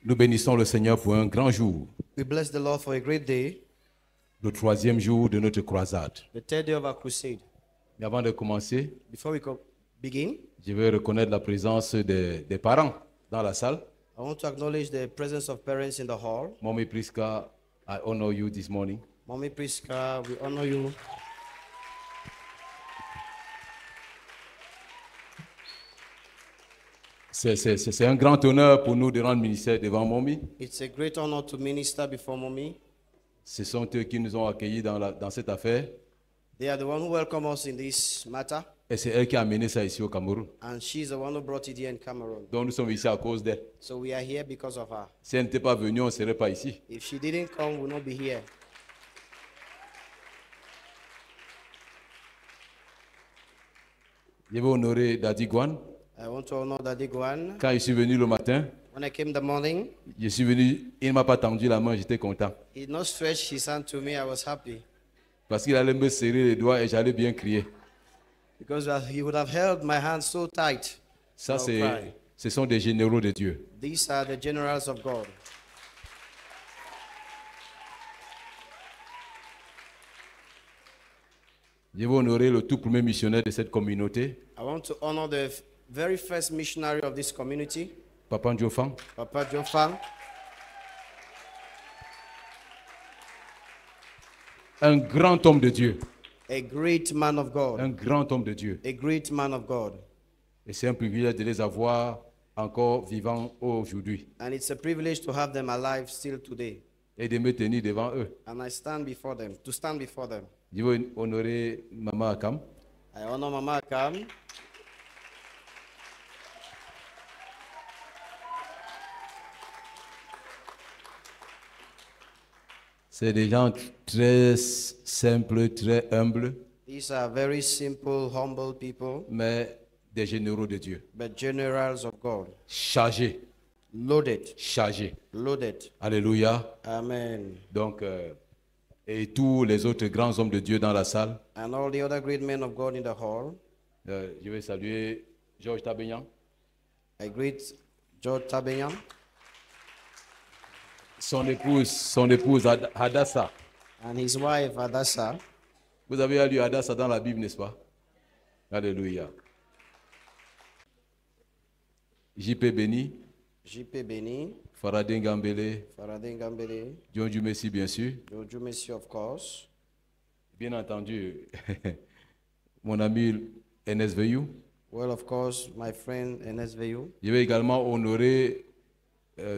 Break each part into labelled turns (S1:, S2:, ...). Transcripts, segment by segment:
S1: Nous bénissons le Seigneur pour un grand jour,
S2: We bless the Lord for a great day,
S1: le 3e jour de notre croisade.
S2: the third day of our crusade.
S1: Mais avant de commencer,
S2: Before we begin,
S1: je vais reconnaître la présence des parents dans la salle.
S2: I want to acknowledge the presence of parents in the hall.
S1: Mommy Priska, I honor you this morning.
S2: Mommy Priska, we honor you.
S1: C'est un grand honneur pour nous de rendre ministère devant Mommy.
S2: It's a great honor to minister before Mommy.
S1: Ce sont eux qui nous ont accueillis dans cette affaire.
S2: They are the one who welcome us in this matter,
S1: Et c'est elle qui a amené ça ici au Cameroun.
S2: and she's the one who brought it here in Cameroon.
S1: Donc nous sommes ici à cause d'elle.
S2: So we are here because of her.
S1: Si elle n'était pas venue, on ne serait pas ici.
S2: If she didn't come, we would not be here.
S1: Je vais honorer Daddy Gwan.
S2: I want to honor Daddy Gwan.
S1: Quand je suis venu le matin,
S2: When I came in the morning,
S1: je suis venu, il ne m'a pas tendu la main, j'étais content.
S2: he did not stretch his hand to me. I was happy
S1: Parce qu'il allait me serrer les doigts et j'allais bien crier.
S2: because he would have held my hand so tight.
S1: Ça,
S2: I'll cry.
S1: ce sont des généraux de Dieu.
S2: These are the generals of God.
S1: Je vais honorer le tout premier missionnaire de cette communauté,
S2: I want to honor the very first missionary of this community,
S1: Papa Ndiofang.
S2: Papa Jofang,
S1: Un grand homme de Dieu.
S2: a great man of God,
S1: Un grand homme de Dieu.
S2: a great man of God.
S1: Et c'est un privilège de les avoir encore vivants aujourd'hui
S2: And it's a privilege to have them alive still today.
S1: et de me tenir devant eux.
S2: And I stand before them, to stand before them.
S1: Je veux honorer Maman Akam.
S2: I honor Mama Akam.
S1: C'est des gens très simples, très humbles,
S2: These are very simple, humble people,
S1: mais des généraux de Dieu.
S2: but generals of God.
S1: Chargés,
S2: Loaded,
S1: chargés.
S2: loaded.
S1: Alléluia.
S2: Amen.
S1: Donc, et tous les autres grands hommes de Dieu dans la salle.
S2: And all the other great men of God in the hall.
S1: Je vais saluer Georges Tabignan,
S2: I greet George Tabenyan,
S1: son épouse Hadassah.
S2: and his wife Adassa.
S1: Vous avez lu Hadassah dans la Bible, n'est-ce pas? Alléluia. JP Béni,
S2: JP Beni,
S1: Faradin Gambele,
S2: Faradin Gambele,
S1: John Messi, bien sûr.
S2: Jojo Messi, of course.
S1: Bien entendu, mon ami NSVU.
S2: Well, of course, my friend NSVU.
S1: Je vais également honorer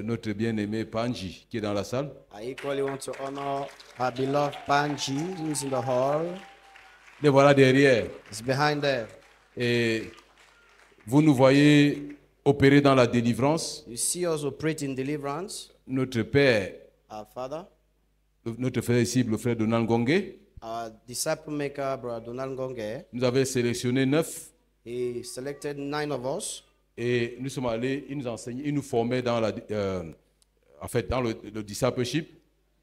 S1: notre bien-aimé Panji qui est dans la salle.
S2: I equally want to honor our beloved Panji, who's in the hall.
S1: Les voilà derrière.
S2: He's behind there.
S1: Et vous nous voyez opérer dans la délivrance.
S2: You see us operate in deliverance.
S1: Notre père,
S2: Our father,
S1: notre frère ici, le frère Donald Ngongé,
S2: our disciple maker, Brother Donald Ngonge,
S1: nous avait sélectionné 9
S2: he selected 9 of us.
S1: et nous sommes allés, il nous enseignait, il nous formait dans dans le discipleship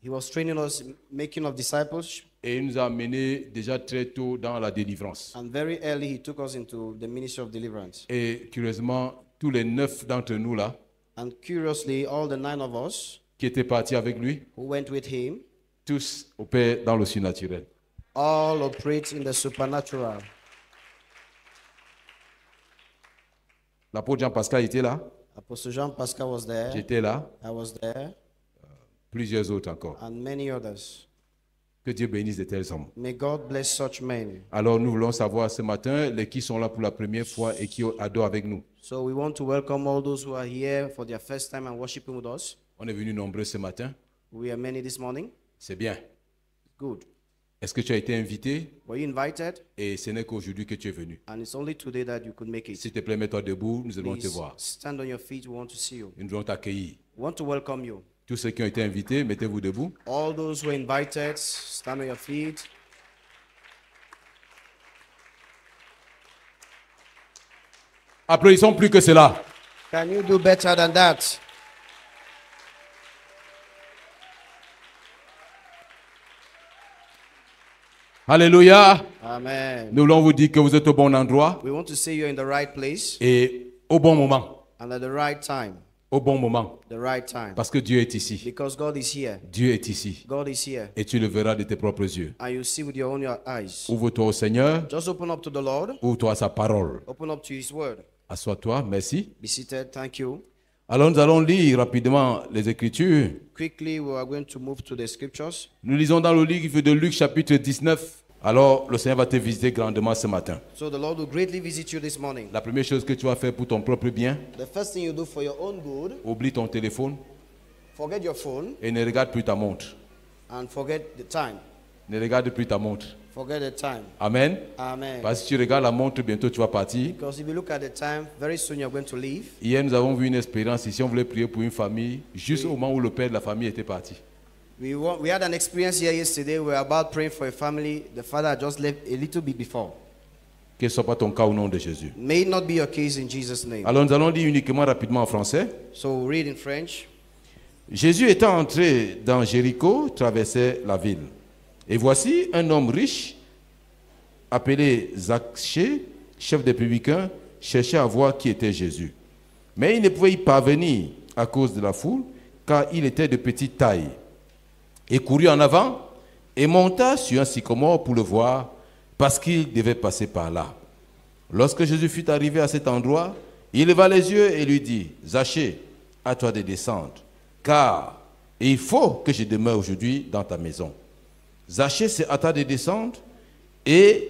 S2: He was training us, making of disciples,
S1: et il nous a amenés déjà très tôt dans la délivrance.
S2: and very early he took us into the ministry of deliverance.
S1: Et curieusement, tous les 9 d'entre nous là,
S2: And curiously, all the 9 of us
S1: qui étaient partis avec lui,
S2: who went with him
S1: tous opèrent dans le surnaturel.
S2: all operate in the supernatural.
S1: L'apôtre Jean Pascal était là,
S2: Apostle Jean Pascal was there.
S1: j'étais là,
S2: I was there,
S1: plusieurs autres encore.
S2: and many others.
S1: Que Dieu bénisse de tels hommes.
S2: May God bless such men.
S1: Alors nous voulons savoir ce matin les qui sont là pour la première fois et qui adorent avec nous.
S2: So we want to welcome all those who are here for their first time and worshiping with us.
S1: On est venus nombreux ce matin,
S2: We are many this morning.
S1: c'est bien.
S2: Good.
S1: Est-ce que tu as été invité
S2: Were you invited?
S1: et ce n'est qu'aujourd'hui que tu es venu?
S2: And it's only today that you could make it.
S1: S'il te plaît, mets-toi debout, nous allons te
S2: Please
S1: voir.
S2: stand on your feet. We want to see you.
S1: Nous allons t'accueillir.
S2: We want to welcome you.
S1: Tous ceux qui ont été invités, mettez-vous debout.
S2: All those who are invited, stand on your feet.
S1: Applaudissons plus que cela.
S2: Can you do better than that?
S1: Alléluia.
S2: Amen.
S1: Nous voulons vous dire que vous êtes au bon endroit
S2: We want to say you're in the right place
S1: et au bon moment.
S2: and at the right time.
S1: au bon moment.
S2: the right time.
S1: Parce que Dieu est ici.
S2: Because God is here.
S1: Dieu est ici.
S2: God is here.
S1: Et tu le verras de tes propres yeux.
S2: And you see with your own eyes.
S1: Ouvre-toi au Seigneur.
S2: Just open up to the Lord.
S1: Ouvre-toi à sa parole.
S2: Open up to His word.
S1: Assois-toi. Merci.
S2: Be seated. Thank you.
S1: Alors nous allons lire rapidement les Écritures.
S2: Quickly, we are going to move to the scriptures.
S1: Nous lisons dans le livre de Luc chapitre 19. Alors le Seigneur va te visiter grandement ce matin.
S2: So the Lord will greatly visit you this morning.
S1: La première chose que tu vas faire pour ton propre bien,
S2: The first thing you do for your own good,
S1: oublie ton téléphone
S2: forget your phone
S1: et ne regarde plus ta montre.
S2: and forget the time.
S1: Ne regarde plus ta montre.
S2: Forget the time.
S1: Amen.
S2: Amen.
S1: Parce que si tu regardes la montre, bientôt tu vas partir.
S2: Because if you look at the time, very soon you're going to leave.
S1: Hier, nous avons vu une expérience ici. On voulait prier pour une famille, juste au moment où le père de la famille était parti.
S2: We had an experience here yesterday. We were about praying for a family. The father had just left a little bit before.
S1: Que ce ne soit pas ton cas au nom de Jésus.
S2: May it not be your case in Jesus' name.
S1: Alors nous allons lire uniquement rapidement en français.
S2: So we'll read in French.
S1: Jésus étant entré dans Jéricho, traversait la ville. Et voici un homme riche, appelé Zachée, chef des publicains, cherchait à voir qui était Jésus. Mais il ne pouvait y parvenir à cause de la foule, car il était de petite taille. Et courut en avant et monta sur un sycomore pour le voir, parce qu'il devait passer par là. Lorsque Jésus fut arrivé à cet endroit, il leva les yeux et lui dit, Zachée, à toi de descendre, car il faut que je demeure aujourd'hui dans ta maison. Zachée se hâta de descendre et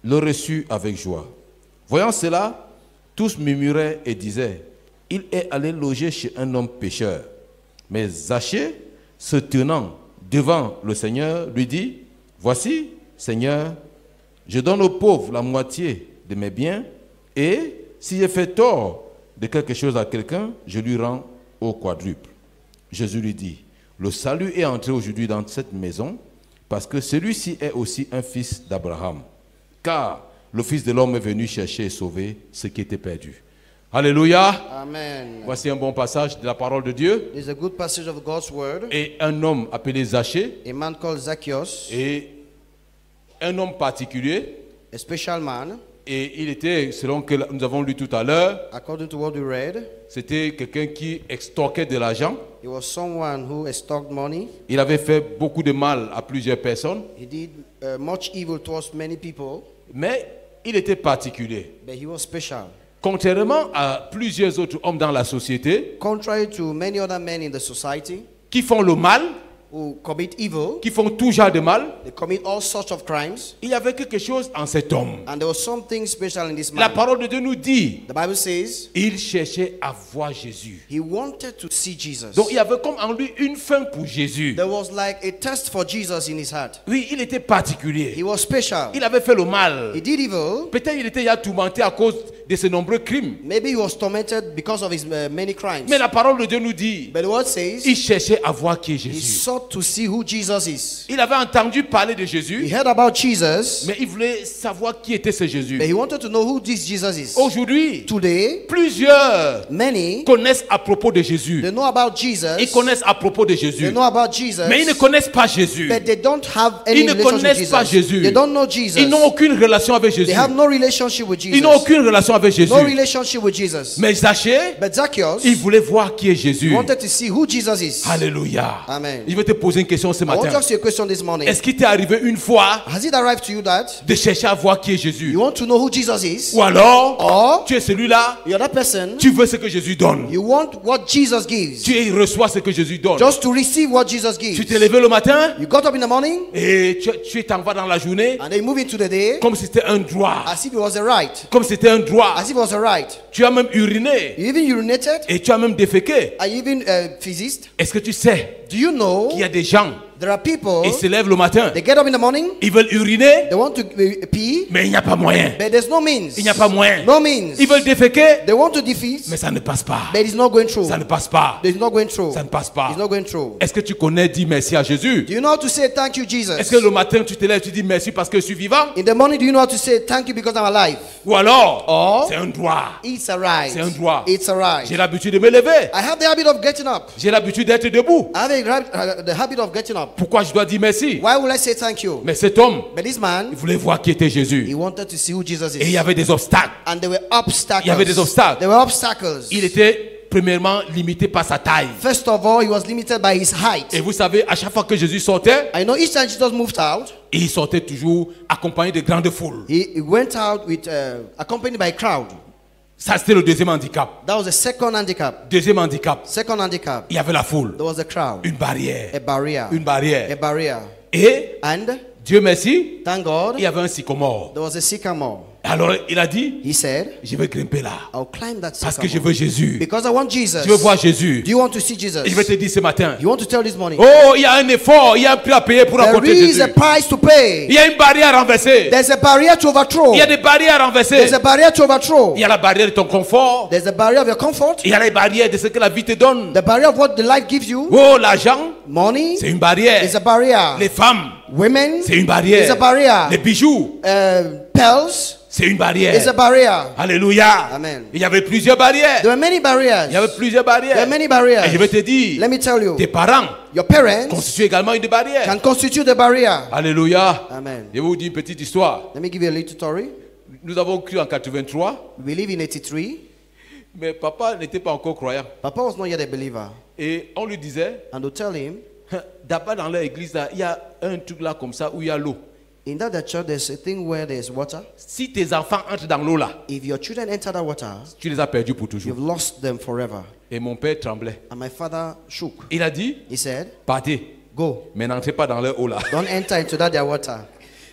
S1: le reçut avec joie. Voyant cela, tous murmuraient et disaient, il est allé loger chez un homme pécheur. Mais Zachée, se tenant devant le Seigneur, lui dit, voici, Seigneur, je donne aux pauvres la moitié de mes biens, et si j'ai fait tort de quelque chose à quelqu'un, je lui rends au quadruple. Jésus lui dit, le salut est entré aujourd'hui dans cette maison, parce que celui-ci est aussi un fils d'Abraham. Car le Fils de l'homme est venu chercher et sauver ce qui était perdu. Alléluia.
S2: Amen.
S1: Voici un bon passage de la parole de Dieu.
S2: This is a good passage of God's word.
S1: Et un homme appelé Zachée,
S2: A man called Zacchaeus,
S1: et un homme particulier,
S2: a special man,
S1: et il était, selon que nous avons lu tout à l'heure,
S2: according to what we read,
S1: c'était quelqu'un qui extorquait de l'argent.
S2: he was someone who extorted money.
S1: Il avait fait beaucoup de mal à plusieurs personnes,
S2: He did much evil towards many people,
S1: mais il était particulier.
S2: but he was special.
S1: Contrairement à plusieurs autres hommes dans la société
S2: Contrary to many other men in the society
S1: qui font le mal,
S2: who commit evil,
S1: qui font tout genre de mal,
S2: they commit all sorts of crimes,
S1: il y avait quelque chose en cet homme.
S2: and there was something special in this
S1: La
S2: man.
S1: parole de Dieu nous dit,
S2: The Bible says
S1: il cherchait à voir Jésus.
S2: he wanted to see Jesus.
S1: Donc il y avait comme en lui une faim pour Jésus.
S2: There was like a thirst for Jesus in his heart.
S1: Oui, il était particulier.
S2: He was special.
S1: Il avait fait le mal.
S2: He did evil.
S1: Peut-être il était déjà tourmenté à cause de ses nombreux crimes.
S2: Maybe he was tormented because of his many crimes.
S1: Mais la parole de Dieu nous dit,
S2: But the word says
S1: il cherchait à voir qui est
S2: he
S1: Jésus.
S2: sought to see who Jesus is.
S1: Il avait entendu parler de
S2: He
S1: Jésus,
S2: heard about Jesus,
S1: mais il voulait savoir qui était ce Jésus.
S2: but he wanted to know who this Jesus is.
S1: Aujourd'hui,
S2: Today,
S1: plusieurs
S2: many,
S1: connaissent à propos de Jésus.
S2: they know about Jesus,
S1: Ils connaissent à propos de
S2: they
S1: Jésus.
S2: know about Jesus,
S1: Mais ils ne connaissent pas Jésus.
S2: but they don't have any
S1: Ils ne
S2: relationship with
S1: connaissent pas
S2: Jesus.
S1: Jésus.
S2: They don't know Jesus.
S1: Ils n'ont aucune relation avec Jésus.
S2: They have no relationship with Jesus.
S1: Ils n'ont aucune relation avec Jésus.
S2: No relationship with Jesus.
S1: Mais Zachée,
S2: But Zacchaeus,
S1: il voulait voir qui est Jésus.
S2: wanted to see who Jesus is.
S1: Alléluia.
S2: Amen.
S1: Je vais te poser une question ce
S2: I want to
S1: matin.
S2: ask you a question this morning.
S1: Est-ce qu'il t'est arrivé une fois
S2: Has it arrived to you that
S1: de chercher à voir qui est Jésus?
S2: you want to know who Jesus is?
S1: Ou alors,
S2: Or
S1: tu es celui-là,
S2: the other person,
S1: tu veux ce que Jésus donne.
S2: you want what Jesus gives.
S1: Tu reçois ce que Jésus donne.
S2: Just to receive what Jesus
S1: Tu
S2: gives.
S1: t'es levé le matin
S2: You got up in the morning
S1: et tu t'en vas dans la journée
S2: and then you move into the day
S1: comme si c'était un droit.
S2: as if it was a right.
S1: Comme si c'était un droit.
S2: As if it was a right.
S1: Tu as même uriné
S2: You even urinated
S1: et tu as même déféqué.
S2: and you even physiced.
S1: Est-ce que tu sais
S2: Do you know
S1: qu'il y a des gens,
S2: there are people,
S1: ils se lèvent le matin,
S2: they get up in the morning,
S1: ils veulent uriner,
S2: they want to pee,
S1: mais il n'y a pas moyen.
S2: but there's no means.
S1: Il n'y a pas moyen.
S2: No means.
S1: Ils veulent déféquer,
S2: They want to defeat,
S1: mais ça ne passe pas.
S2: but it's not going through.
S1: Ça ne passe pas.
S2: It's not going through.
S1: Ça ne passe pas.
S2: It's not going through.
S1: Est-ce que tu connais dire merci à Jésus?
S2: Do you know how to say thank you, Jesus?
S1: Est-ce que le matin tu te lèves, tu dis merci parce que je suis vivant?
S2: In the morning, do you know how to say thank you because I'm alive?
S1: Ou alors,
S2: Or
S1: c'est un droit.
S2: it's a right.
S1: C'est un droit.
S2: It's a right.
S1: J'ai l'habitude de me lever.
S2: I have the habit of getting up.
S1: J'ai l'habitude d'être debout.
S2: I have the habit of getting up.
S1: Pourquoi je dois dire merci?
S2: Why will I say thank you?
S1: Mais cet homme,
S2: But this man,
S1: il voulait voir qui était Jésus.
S2: he wanted to see who Jesus
S1: Et il y
S2: is.
S1: avait des obstacles.
S2: And there were obstacles.
S1: Il y avait des obstacles.
S2: There were obstacles.
S1: Il était premièrement limité par sa taille.
S2: First of all, he was limited by his height.
S1: Et vous savez, à chaque fois que Jésus sortait,
S2: I know each time Jesus moved out,
S1: il sortait toujours accompagné de grandes foules.
S2: he went out with accompanied by a crowd.
S1: Ça, c'était le deuxième handicap.
S2: That was the second handicap.
S1: Deuxième handicap,
S2: Second handicap.
S1: il y avait la foule.
S2: There was a crowd.
S1: Une barrière.
S2: A barrier.
S1: Une barrière.
S2: A barrier.
S1: Et,
S2: And
S1: Dieu merci,
S2: thank God,
S1: il y avait un sycomore.
S2: there was a sycamore.
S1: Alors, il a dit,
S2: He said,
S1: je vais grimper là.
S2: I'll climb that
S1: Parce que je
S2: sycamore
S1: veux Jésus.
S2: because I want Jesus.
S1: Je veux voir Jésus.
S2: Do you want to see Jesus?
S1: Et je vais te dire ce matin,
S2: You want to tell this morning?
S1: oh, il y a un effort, il y a un prix à payer pour
S2: There
S1: rencontrer
S2: is
S1: Jésus.
S2: a price to pay.
S1: Il y a une barrière à renverser.
S2: There's a barrier to overthrow.
S1: Il y a des barrières à renverser.
S2: There's a barrier to overthrow.
S1: Il y a la barrière de ton confort.
S2: There's a barrier of your comfort.
S1: Il y a la barrière de ce que la vie te donne.
S2: The barrier of what the life gives you.
S1: Oh, l'argent,
S2: Money
S1: c'est une barrière.
S2: is a barrier.
S1: Les femmes,
S2: Women
S1: c'est une
S2: is
S1: barrière.
S2: a barrier.
S1: Les bijoux,
S2: Pearls
S1: c'est une
S2: is a
S1: barrière.
S2: barrier.
S1: Alléluia.
S2: Amen.
S1: Il y avait plusieurs barrières.
S2: There are many barriers.
S1: Il y avait plusieurs
S2: There are
S1: barrières.
S2: many barriers.
S1: Et je vais te dire,
S2: Let me tell you,
S1: tes parents
S2: your parents
S1: constituent également une barrière.
S2: can constitute the barrier.
S1: Alléluia.
S2: Amen.
S1: Je vais vous dire une petite histoire.
S2: Let me give you a little story.
S1: Nous avons cru en 83,
S2: We live in 83.
S1: mais papa n'était pas encore croyant.
S2: Papa was not yet a believer.
S1: Et on lui disait,
S2: And to tell him,
S1: d'abord dans leur église, là, il y a un truc là comme ça où il y a l'eau.
S2: in that church, there's a thing where there's water.
S1: Si tes enfants entrent dans l'eau là,
S2: If your children enter that water,
S1: tu les as perdus pour toujours.
S2: you've lost them forever.
S1: Et mon père tremblait.
S2: And my father shook.
S1: Il a dit,
S2: He said,
S1: partez,
S2: go.
S1: mais n'entrez pas dans leur eau là.
S2: Don't enter into that their water.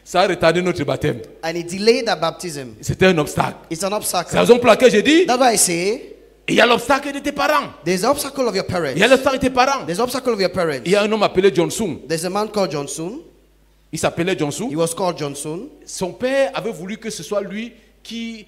S1: Ça a retardé notre baptême.
S2: And he delayed that baptism.
S1: C'était un obstacle.
S2: It's an
S1: C'est la
S2: obstacle.
S1: raison pour laquelle j'ai dit,
S2: That's why I say,
S1: il y a l'obstacle de tes parents.
S2: there's the obstacle of your
S1: Il
S2: parents.
S1: y a l'obstacle de tes parents.
S2: There's the obstacle of your parents.
S1: Il y a un homme appelé Johnson.
S2: There's a man called Johnson.
S1: Il s'appelait Johnson.
S2: He was called Johnson.
S1: Son père avait voulu que ce soit lui qui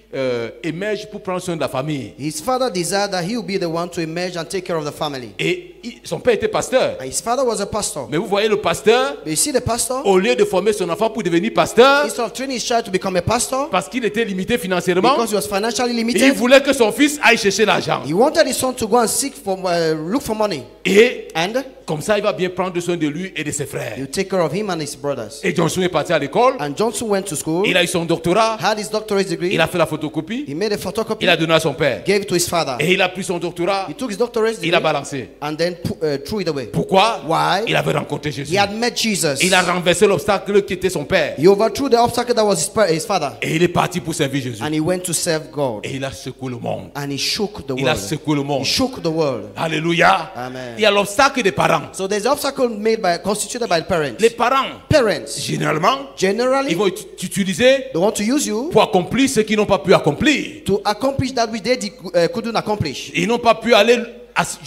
S1: émerge pour prendre soin de la famille.
S2: His father desired that he would be the one to emerge and take care of the family.
S1: Et son père était pasteur.
S2: And his father was a pastor.
S1: Mais vous voyez le pasteur,
S2: But you see the pastor,
S1: au lieu de former son enfant pour devenir pasteur,
S2: instead of training his child to become a pastor,
S1: parce qu'il était limité financièrement,
S2: because he was financially
S1: il
S2: limited,
S1: voulait que son fils aille chercher l'argent.
S2: he wanted his son to go and seek for, look for money.
S1: Et
S2: And
S1: comme ça, il va bien prendre soin de lui et de ses frères.
S2: you take care of him and his brothers.
S1: Et Johnson est parti à l'école.
S2: And Johnson went to school,
S1: Il a eu son doctorat.
S2: had his doctorate degree,
S1: Il a fait la photocopie.
S2: he made a photocopy,
S1: Il a donné à son père.
S2: gave it to his father.
S1: Et il a pris son doctorat.
S2: He took his doctorate
S1: Il a
S2: degree
S1: balancé.
S2: and then threw it away.
S1: Pourquoi?
S2: Why?
S1: Il avait rencontré Jésus.
S2: He had met Jesus.
S1: Il a renversé l'obstacle qui était son père.
S2: He overthrew the obstacle that was his father.
S1: Et il est parti pour servir Jésus.
S2: And he went to serve God.
S1: Et il a secoué le monde.
S2: And he shook the
S1: Il a
S2: world.
S1: secoué le
S2: He
S1: monde.
S2: shook the world.
S1: Alléluia.
S2: Amen.
S1: Il y a l'obstacle des parents.
S2: So there's an obstacle constituted by the parents.
S1: Les parents,
S2: Parents,
S1: généralement,
S2: generally,
S1: ils vont t'utiliser
S2: they want to use you
S1: pour accomplir ce qu'ils n'ont pas pu accomplir.
S2: to accomplish that which they couldn't accomplish.
S1: Ils n'ont pas pu aller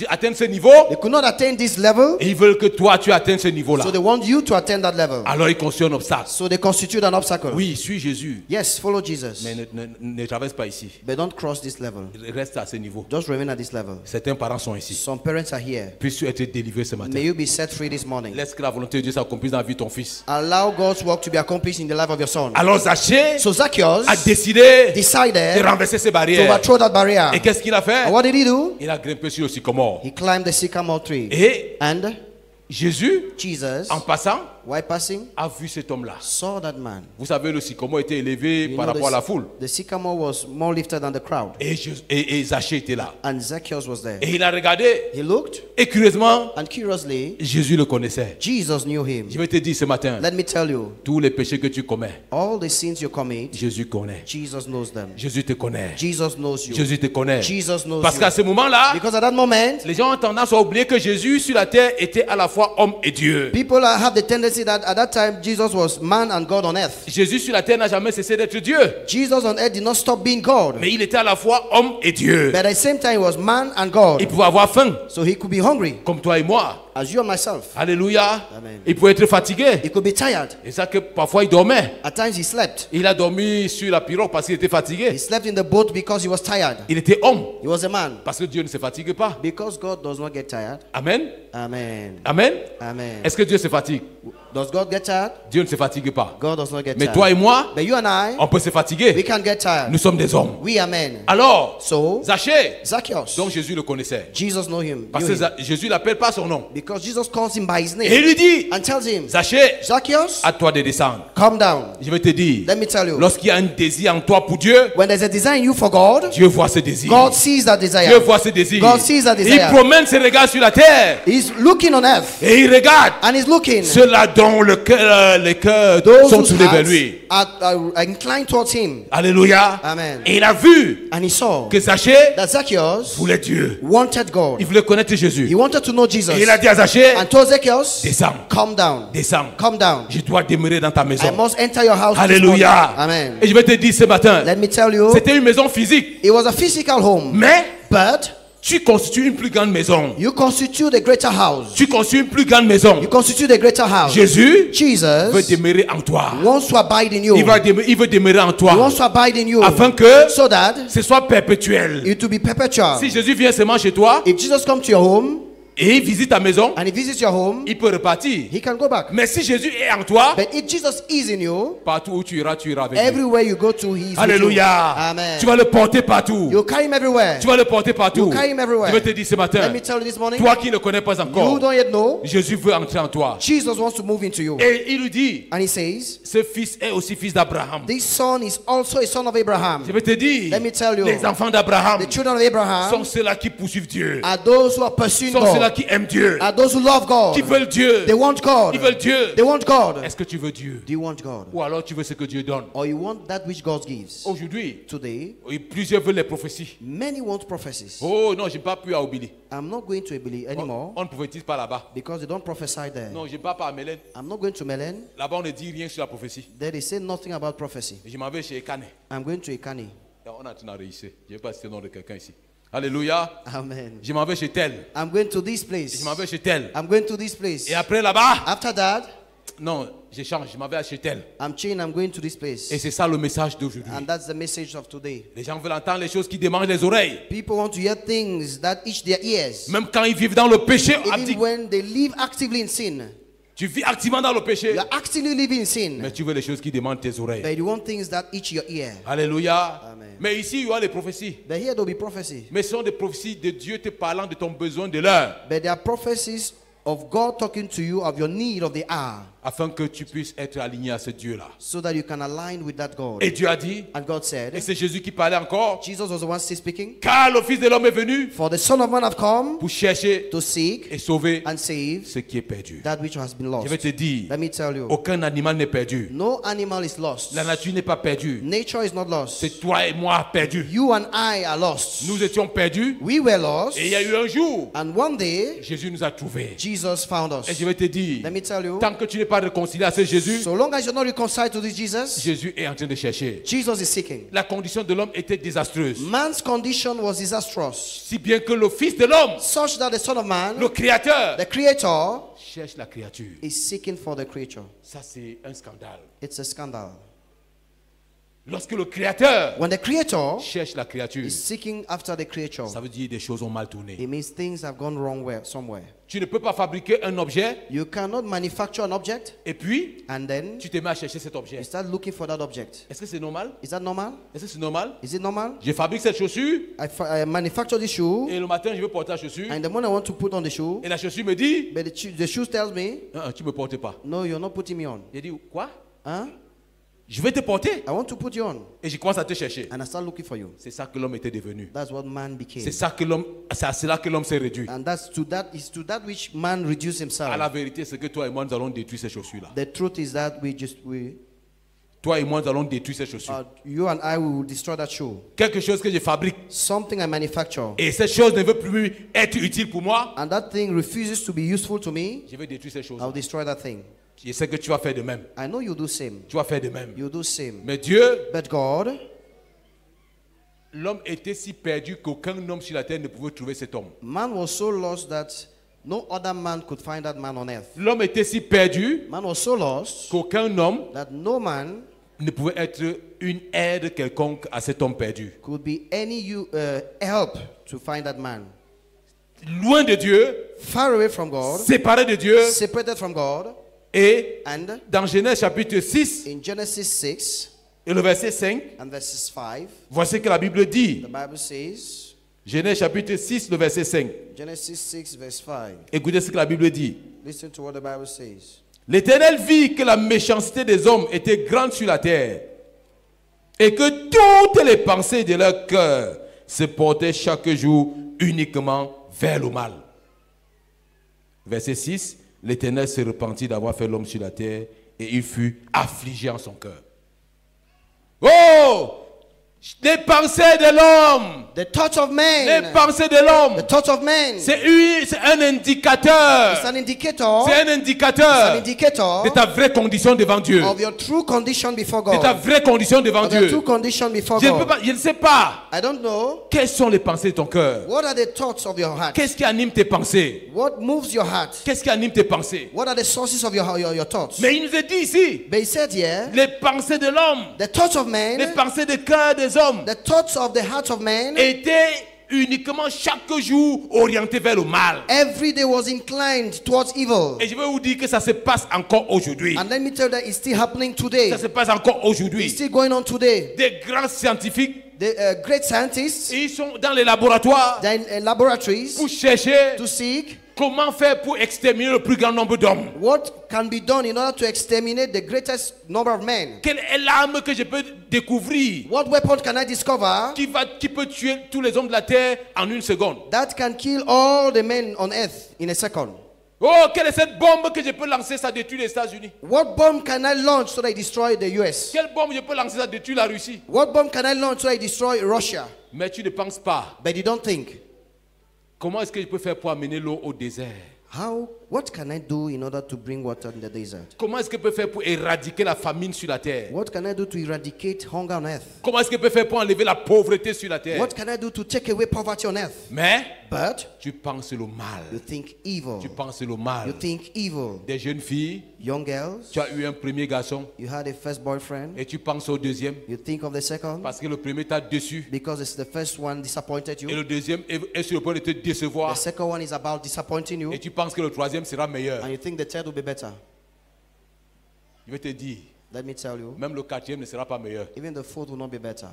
S1: atteindre ce niveau.
S2: They could not attain this level,
S1: Et ils veulent que toi, tu atteignes ce niveau-là.
S2: so they want you to attain that level.
S1: Alors ils construisent un obstacle.
S2: So they constitute an obstacle.
S1: Oui, suis Jésus.
S2: Yes, follow Jesus,
S1: Mais ne traverse pas ici.
S2: but don't cross this level.
S1: Reste à ce niveau.
S2: Just remain at this level.
S1: Certains parents sont ici.
S2: Some parents are here.
S1: Puisses-tu être délivré ce matin.
S2: May you be set free this morning.
S1: Laisse que la volonté de Dieu s'accomplisse dans la vie de ton fils.
S2: Allow God's work to be accomplished in the life of your son.
S1: Alors Zachée
S2: So Zacchaeus
S1: a décidé de
S2: decided
S1: renverser ses
S2: to
S1: barrières.
S2: overthrow that barrier.
S1: Et qu'est-ce qu'il a fait?
S2: And what did he do?
S1: Il a grimpé sur le sycomore.
S2: He climbed the sycamore tree.
S1: Et
S2: And
S1: Jésus,
S2: Jesus,
S1: en passant,
S2: while passing,
S1: a vu cet homme-là.
S2: saw that man.
S1: Vous savez, le sycomore était élevé
S2: You
S1: par
S2: know,
S1: rapport à la foule.
S2: the sycamore was more lifted than the crowd.
S1: Et Zachée était là.
S2: And Zacchaeus was there.
S1: Et il a regardé.
S2: He looked,
S1: Et curieusement,
S2: and curiously,
S1: Jésus le connaissait.
S2: Jesus knew him.
S1: Je vais te dire ce matin,
S2: Let me tell you,
S1: tous les péchés que tu commets,
S2: all the sins you commit,
S1: Jésus connaît.
S2: Jesus knows them.
S1: Jésus te connaît.
S2: Jesus knows you.
S1: Jésus te connaît.
S2: Jesus knows
S1: Parce
S2: you.
S1: qu'à ce moment-là,
S2: Because at that moment,
S1: les gens ont tendance à oublier que Jésus sur la terre était à la fois homme et Dieu.
S2: people have the tendency that at that time Jesus was man and God on earth.
S1: Jésus sur la terre n'a jamais cessé d'être Dieu.
S2: Jesus on earth did not stop being God.
S1: Mais il était à la fois homme et Dieu.
S2: But at the same time, he was man and God.
S1: Il pouvait avoir faim,
S2: So he could be hungry,
S1: comme toi et moi.
S2: as you and myself.
S1: Alléluia.
S2: Amen.
S1: Il pouvait être fatigué.
S2: He could be tired.
S1: Et ça que parfois il dormait.
S2: At times he slept.
S1: Il a dormi sur la pirogue parce qu'il était
S2: He
S1: fatigué.
S2: slept in the boat because he was tired.
S1: Il était homme
S2: He was a man.
S1: parce que Dieu ne se fatigue pas.
S2: Because God does not get tired.
S1: Amen.
S2: Amen.
S1: Amen.
S2: Amen.
S1: Est-ce que Dieu se fatigue?
S2: Does God get tired?
S1: Dieu ne se fatigue pas.
S2: God does not get
S1: Mais
S2: tired.
S1: toi et moi,
S2: But you and I,
S1: on peut se
S2: we
S1: fatiguer.
S2: can get tired.
S1: Nous sommes des hommes.
S2: We are men.
S1: Alors,
S2: So,
S1: Zachée,
S2: Zacchaeus,
S1: donc Jésus le connaissait.
S2: Jesus knew him.
S1: Parce
S2: knew
S1: que
S2: him.
S1: Jésus l'appelle pas son nom.
S2: Because Jesus calls him by his
S1: Et il
S2: name
S1: lui dit,
S2: and tells him,
S1: Zachée,
S2: Zacchaeus,
S1: à toi de descendre.
S2: come down.
S1: Je vais te dire,
S2: Let me tell you.
S1: lorsqu'il y a un désir en toi pour Dieu,
S2: When there's a desire in you for God,
S1: Dieu voit ce désir.
S2: God sees that
S1: Dieu
S2: desire.
S1: voit ce désir.
S2: God sees that
S1: Il
S2: desire.
S1: promène ses regards sur la terre
S2: He's looking on earth
S1: et il regarde
S2: and he's looking.
S1: ceux-là dont les cœurs
S2: Those
S1: sont
S2: whose
S1: tournés vers
S2: hearts
S1: lui.
S2: are inclined towards him.
S1: Alléluia.
S2: Amen.
S1: Et il a vu
S2: And he saw
S1: que Zachée
S2: that Zacchaeus
S1: voulait Dieu.
S2: wanted God.
S1: Il voulait connaître Jésus.
S2: He wanted to know Jesus.
S1: Et il a dit à Zachée,
S2: And told Zacchaeus,
S1: descends,
S2: come down.
S1: descends.
S2: Come down.
S1: Je dois demeurer dans ta
S2: I
S1: maison.
S2: must enter your house. this
S1: Alléluia.
S2: morning. Amen.
S1: Et je vais te dire ce matin,
S2: Let me tell you,
S1: c'était une maison physique.
S2: it was a physical home,
S1: Mais
S2: but
S1: tu constitues une plus grande maison.
S2: you constitute a greater house.
S1: Tu constitues une plus grande maison.
S2: You constitute a greater house.
S1: Jésus veut
S2: Jesus
S1: demeurer en toi.
S2: wants to abide in you.
S1: Il veut demeurer en
S2: He
S1: toi.
S2: wants to abide in you
S1: Afin que
S2: so that
S1: ce soit perpétuel.
S2: it will be perpetual.
S1: Si Jésus vient seulement chez toi
S2: If Jesus comes to your home
S1: et il visite ta maison,
S2: and he visits your home,
S1: il peut repartir.
S2: he can go back.
S1: Mais si Jésus est en toi,
S2: But if Jesus is in you,
S1: partout où tu iras avec lui.
S2: everywhere you go to, he is with you.
S1: Alléluia.
S2: Amen.
S1: Tu vas le porter partout.
S2: You'll carry him everywhere.
S1: Tu vas le porter partout.
S2: You carry him everywhere.
S1: Je vais te dire ce matin,
S2: Let me tell you this morning,
S1: toi qui ne connais pas
S2: you
S1: encore,
S2: don't yet know,
S1: Jésus veut entrer en toi.
S2: Jesus wants to move into you.
S1: Et il lui dit,
S2: And he says,
S1: ce fils est aussi fils d'Abraham.
S2: this son is also a son of Abraham.
S1: Je vais te dire,
S2: Let me tell you,
S1: les enfants d'Abraham
S2: the children of Abraham
S1: sont ceux-là qui poursuivent Dieu.
S2: are those who are pursuing
S1: Sont ceux-là
S2: God,
S1: qui aiment Dieu.
S2: are those who love
S1: Qui
S2: God.
S1: veulent Dieu.
S2: They want God.
S1: Ils veulent Dieu.
S2: They want God.
S1: Est-ce que tu veux Dieu?
S2: Do you want God?
S1: Ou alors tu veux ce que Dieu donne?
S2: Or you want that which God gives?
S1: Aujourd'hui,
S2: Today,
S1: oui, plusieurs veulent les prophéties.
S2: many want prophecies.
S1: Oh non, je n'ai pas pu à Obili.
S2: I'm not going to Ebili anymore
S1: On ne prophétise pas là-bas.
S2: because they don't prophesy there.
S1: Non, je ne pars pas à Mélène.
S2: I'm not going to Melen.
S1: Là-bas, on ne dit rien sur la prophétie.
S2: There they say nothing about prophecy.
S1: Je m'en vais chez Ekane.
S2: I'm going to Ikani.
S1: On a tout réussi. Je ne vais pas citer le nom de quelqu'un ici. Alléluia.
S2: Amen.
S1: Je m'en vais chez tel.
S2: I'm going to this place.
S1: Je m'en vais chez tel.
S2: I'm going to this place.
S1: Et après là-bas,
S2: After that,
S1: non, je change. Je m'en vais chez tel.
S2: I'm changing. I'm going to this place.
S1: Et c'est ça le message d'aujourd'hui.
S2: And that's the message of today.
S1: Les gens veulent entendre les choses qui démangent les oreilles.
S2: People want to hear things that itch their ears.
S1: Même quand ils vivent dans le péché,
S2: Even when they live actively in sin.
S1: tu vis activement dans le péché.
S2: You are actively living in sin.
S1: Mais tu veux les choses qui demandent tes oreilles.
S2: But you want things that itch your ear.
S1: Alléluia.
S2: Amen.
S1: Mais ici, il y a les prophéties.
S2: But here there will be prophecy.
S1: Mais ce sont des prophéties de Dieu te parlant de ton besoin de l'heure.
S2: But there are prophecies of God talking to you of your need of the hour.
S1: Afin que tu puisses être aligné à ce Dieu-là.
S2: So that you can align with that God.
S1: Et Dieu a dit,
S2: And God
S1: et
S2: said,
S1: c'est Jésus qui parlait encore,
S2: Jesus was the one still speaking.
S1: car le Fils de l'homme est venu
S2: For the Son of Man have come
S1: pour chercher
S2: to seek
S1: et sauver
S2: and save
S1: ce qui est perdu.
S2: that which has been
S1: Je vais
S2: lost.
S1: te dire,
S2: Let me tell you,
S1: aucun animal n'est perdu.
S2: no animal is lost.
S1: La nature n'est pas perdue.
S2: Nature is not lost.
S1: C'est toi et moi perdus.
S2: You and I are lost.
S1: Nous étions perdus
S2: We were lost.
S1: et il y a eu un jour,
S2: And one day,
S1: Jésus nous a trouvés.
S2: Jesus found
S1: Et
S2: us.
S1: je vais te dire,
S2: Let me tell you,
S1: tant que tu n'es pas réconcilié à ce Jésus,
S2: so long as you're not reconciled to this Jesus,
S1: Jésus est en train de chercher.
S2: Jesus is seeking.
S1: La condition de l'homme était désastreuse.
S2: Man's condition was disastrous,
S1: Si bien que le Fils de l'homme,
S2: such that the Son of Man,
S1: le Créateur,
S2: the Creator,
S1: cherche la créature.
S2: is seeking for the creature.
S1: Ça, c'est un scandale.
S2: It's a scandal.
S1: Lorsque le Créateur
S2: When the Creator
S1: cherche la créature,
S2: is seeking after the creature,
S1: ça veut dire des choses ont mal tourné.
S2: it means things have gone wrong somewhere.
S1: Tu ne peux pas fabriquer un objet
S2: You cannot manufacture an object
S1: et puis
S2: and then
S1: tu te mets à chercher cet objet.
S2: you start looking for that object.
S1: Est-ce que c'est normal?
S2: Is that normal?
S1: Est-ce que c'est normal?
S2: Is it normal?
S1: Je fabrique cette chaussure
S2: I manufacture this shoe,
S1: et le matin je veux porter la chaussure
S2: and the moment I want to put on the shoe,
S1: et la chaussure me dit
S2: but the shoe tells me,
S1: tu me portes pas.
S2: no, you're not putting me on.
S1: J'ai dit quoi?
S2: Huh?
S1: Je vais te porter
S2: I want to put you on.
S1: et je commence à te chercher.
S2: And I start looking for you.
S1: C'est ça que l'homme était devenu.
S2: That's what man became.
S1: C'est ça que l'homme, c'est à cela que l'homme s'est réduit.
S2: And is to that which man reduced himself.
S1: À la vérité, c'est que toi et moi nous allons détruire ces chaussures-là.
S2: The truth is that
S1: Toi et moi nous allons détruire ces chaussures.
S2: you and I will destroy that shoe.
S1: Quelque chose que je fabrique
S2: Something I manufacture,
S1: et cette chose ne veut plus être utile pour moi,
S2: and that thing refuses to be useful to me,
S1: je vais détruire ces choses.
S2: I'll destroy that thing.
S1: Je sais que tu vas faire de même.
S2: I know you do same.
S1: Tu vas faire de même.
S2: You do same.
S1: Mais Dieu,
S2: But God,
S1: l'homme était si perdu qu'aucun homme sur la terre ne pouvait trouver cet homme.
S2: man was so lost that no other man could find that man on earth.
S1: L'homme était si perdu
S2: Man was so lost
S1: qu'aucun homme
S2: that no man
S1: ne pouvait être une aide quelconque à cet homme perdu.
S2: could be any help to find that man.
S1: Loin de Dieu,
S2: Far away from God,
S1: séparé de Dieu,
S2: separated from God,
S1: Et
S2: And
S1: dans Genèse chapitre 6
S2: in Genesis 6
S1: et le verset 5,
S2: and verses 5,
S1: voici ce que la Bible dit.
S2: the Bible says,
S1: Genèse chapitre 6, le verset 5.
S2: Genesis 6 verse 5.
S1: Écoutez ce que la Bible dit.
S2: Listen to what the Bible says.
S1: L'Éternel vit que la méchanceté des hommes était grande sur la terre et que toutes les pensées de leur cœur se portaient chaque jour uniquement vers le mal. Verset 6. L'Éternel se repentit d'avoir fait l'homme sur la terre et il fut affligé en son cœur. Oh! Les pensées de l'homme.
S2: The thoughts of
S1: Les
S2: man.
S1: pensées de l'homme.
S2: The thoughts of man.
S1: C'est un indicateur.
S2: It's an indicator.
S1: C'est un
S2: It's an
S1: indicateur
S2: indicator
S1: de ta vraie condition devant Dieu.
S2: of your true condition before
S1: De ta
S2: God.
S1: vraie condition devant
S2: Of your
S1: Dieu.
S2: true condition before
S1: Je
S2: God.
S1: ne sais pas.
S2: I don't know.
S1: Quelles sont les pensées de ton cœur?
S2: What are the thoughts of your heart?
S1: Qu'est-ce qui anime tes pensées?
S2: What moves your heart?
S1: Qu'est-ce qui anime tes pensées?
S2: What are the sources of your thoughts?
S1: Mais il nous est dit ici,
S2: But he said here,
S1: les pensées de l'homme,
S2: the thoughts of
S1: les
S2: man,
S1: pensées de cœur des hommes
S2: the thoughts of the hearts of man,
S1: étaient uniquement chaque jour orientées vers le mal.
S2: every day was inclined towards evil.
S1: Et je vais vous dire que ça se passe encore aujourd'hui.
S2: And let me tell you that it's still happening today.
S1: Ça se passe encore
S2: It's
S1: aujourd'hui.
S2: still going on today.
S1: Des grands scientifiques,
S2: The great scientists,
S1: ils sont dans les laboratoires
S2: they're in laboratories
S1: pour chercher
S2: to seek
S1: comment faire pour exterminer le plus grand nombre d'hommes.
S2: what can be done in order to exterminate the greatest number of men.
S1: Quelle est l'arme que je peux découvrir
S2: What weapon can I discover
S1: qui peut tuer tous les hommes de la terre en une seconde?
S2: that can kill all the men on earth in a second?
S1: Oh, quelle est cette bombe que je peux lancer, ça détruit les États-Unis?
S2: What bomb can I launch so that it destroy the US?
S1: Quelle bombe je peux lancer, ça détruit la Russie?
S2: What bomb can I launch so that it destroy Russia?
S1: Mais tu ne penses pas.
S2: But you don't think,
S1: Comment est-ce que je peux faire pour amener l'eau au désert?
S2: what can I do in order to bring water in the desert?
S1: Comment est-ce que je peux faire pour éradiquer la famine sur la terre?
S2: What can I do to eradicate hunger on earth?
S1: Comment est-ce que je peux faire pour enlever la pauvreté sur la terre?
S2: What can I do to take away poverty on earth?
S1: Mais
S2: But
S1: tu penses le mal.
S2: you think evil.
S1: Tu penses le
S2: You
S1: mal.
S2: think evil.
S1: Des jeunes filles,
S2: Young girls,
S1: tu as eu un premier garçon
S2: you had a first boyfriend.
S1: et tu penses au deuxième
S2: You think of the second
S1: parce que le premier t'a déçu
S2: because it's the first one disappointed
S1: et
S2: you.
S1: le deuxième est sur le point de te
S2: The
S1: décevoir
S2: second one is about disappointing you,
S1: et tu penses que le troisième sera meilleur.
S2: and you think the third will be better.
S1: Je vais te dire,
S2: Let me tell you,
S1: même le quatrième ne sera pas meilleur.
S2: even the fourth will not be better.